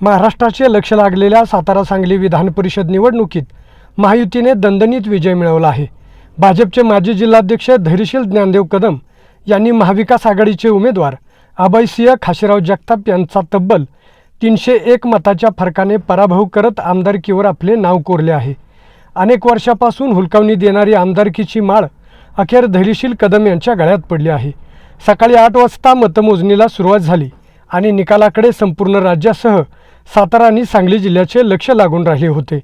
महाराष्ट्राचे लक्ष लागलेल्या सातारा सांगली विधान परिषद निवडणुकीत महायुतीने दणदणीत विजय मिळवला आहे। भाजपचे माजी जिल्हाध्यक्ष धैर्यशील ज्ञानदेव कदम यांनी महाविकास आघाडीचे उमेदवार अभयसिंह खाशीराव जगताप यांचा तब्बल 301 मताच्या फरकाने पराभव करत आमदारकीवर आपले नाव कोरले आहे। अनेक वर्षापासून हुलकावणी देणारी आमदारकीची माळ अखेर धैर्यशील कदम यांच्या गळ्यात पडली आहे। सकाळी 8 वाजता मतमोजणीला सुरुवात झाली आणि निकालाकडे संपूर्ण राज्यासह सातारा आणि सांगली जिल्ह्याचे लक्ष लागून राहिले होते।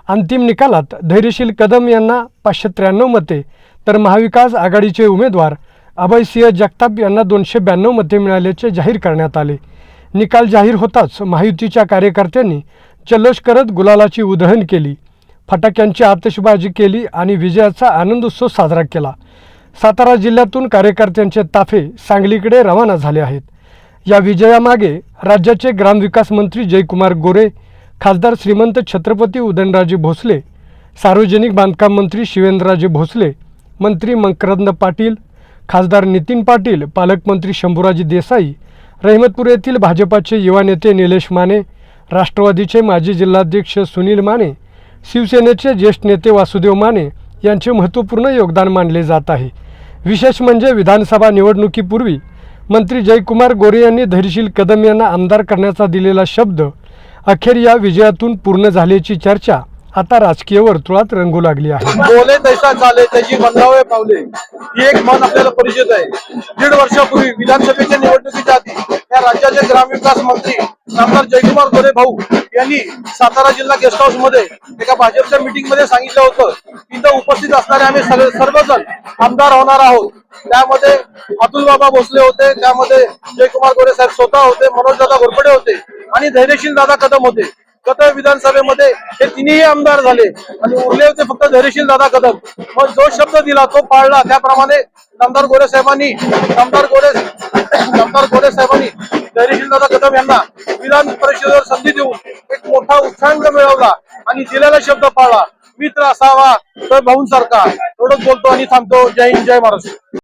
अंतिम निकालात धैर्यशील कदम यांना 593 मते तर महाविकास आघाडीचे उमेदवार अभयसिंह जगताप यांना 292 मते मिळाल्याचे जाहीर करण्यात आले। निकाल जाहीर होताच महायुतीच्या कार्यकर्त्यांनी जल्लोष करत गुलालाची उधळण केली, फटाक्यांची आतषबाजी केली आणि विजयाचा आनंदोत्सव साजरा केला। सातारा जिल्ह्यातून कार्यकर्त्यांचे ताफे सांगलीकडे रवाना झाले आहेत। या विजयामागे राज्याचे ग्रामविकास मंत्री जयकुमार गोरे, खासदार श्रीमंत छत्रपती उदयनराजे भोसले, सार्वजनिक बांधकाम मंत्री शिवेंद्रराजे भोसले, मंत्री मकरंद पाटील, खासदार नितीन पाटील, पालकमंत्री शंभूराजे देसाई, रहमतपूर येथील भाजपाचे युवा नेते निलेश माने, राष्ट्रवादीचे माजी जिल्हाध्यक्ष सुनील माने, शिवसेनेचे ज्येष्ठ नेते वासुदेव माने यांचे महत्त्वपूर्ण योगदान मानले जात आहे। विशेष म्हणजे विधानसभा निवडणुकीपूर्वी मंत्री जयकुमार गोरे यांनी धैर्यशील कदम यांना आमदार करण्याचा दिलेला शब्द अखेर या विजयातून पूर्ण झाल्याची चर्चा आता राजकीय वर्तुळात रंगू लागली आहे। बोले तैसा चाले त्याची बंधावे पावले ही एक म्हण आपल्याला परिचित आहे। 1.5 वर्षापूर्वी विधानसभेच्या निवडणुकीच्या आधी या राज्याचे ग्रामविकास मंत्री आमदार जयकुमार गोरे भाऊ यांनी सातारा जिल्हा गेस्ट हाऊस मध्ये एका भाजपच्या मीटिंग मध्ये सांगितलं होतं की इथं उपस्थित असणारे आम्ही सर्वजण आमदार होणार आहोत। त्यामध्ये अतुल बाबा भोसले होते, त्यामध्ये जयकुमार गोरे साहेब स्वतः होते, मनोज दादा घोरपडे होते आणि धैर्यशील दादा कदम होते। गत विधानसभेमध्ये हे तिन्ही आमदार झाले आणि उरले होते फक्त धैर्यशील दादा कदम। मग जो शब्द दिला तो पाळला, त्याप्रमाणे आमदार गोरे साहेबांनी धैर्यशील दादा कदम यांना विधान परिषदेवर संधी देऊन एक मोठा उत्साह मिळवला आणि दिलेला शब्द पाळला। मित्र असावा तर भाऊंसारखा। एवढंच बोलतो आणि थांबतो। जय हिंद, जय महाराष्ट्र।